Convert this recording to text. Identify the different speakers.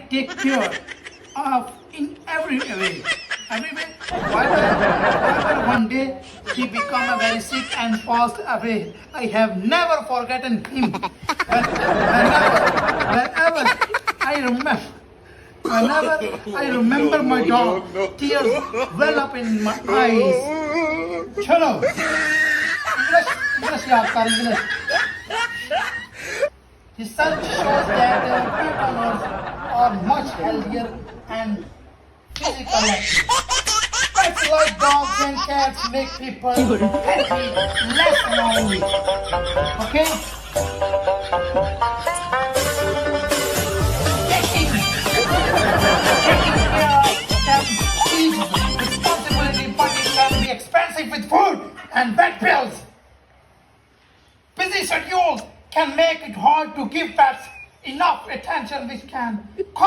Speaker 1: take care of in every way. Every way. Whenever one day he become a very sick and passed away, I have never forgotten him. Whenever I remember. Whenever I remember my dog, tears well up in my eyes. Chalo. English yaad kar English. Research shows that pet owners are much healthier and physically active. Pets like dogs and cats make people happy, less lonely. Okay? Taking care of them is responsibility, but it can be expensive with food and vet bills. Busy schedules can make it hard to give pets enough attention, which can cause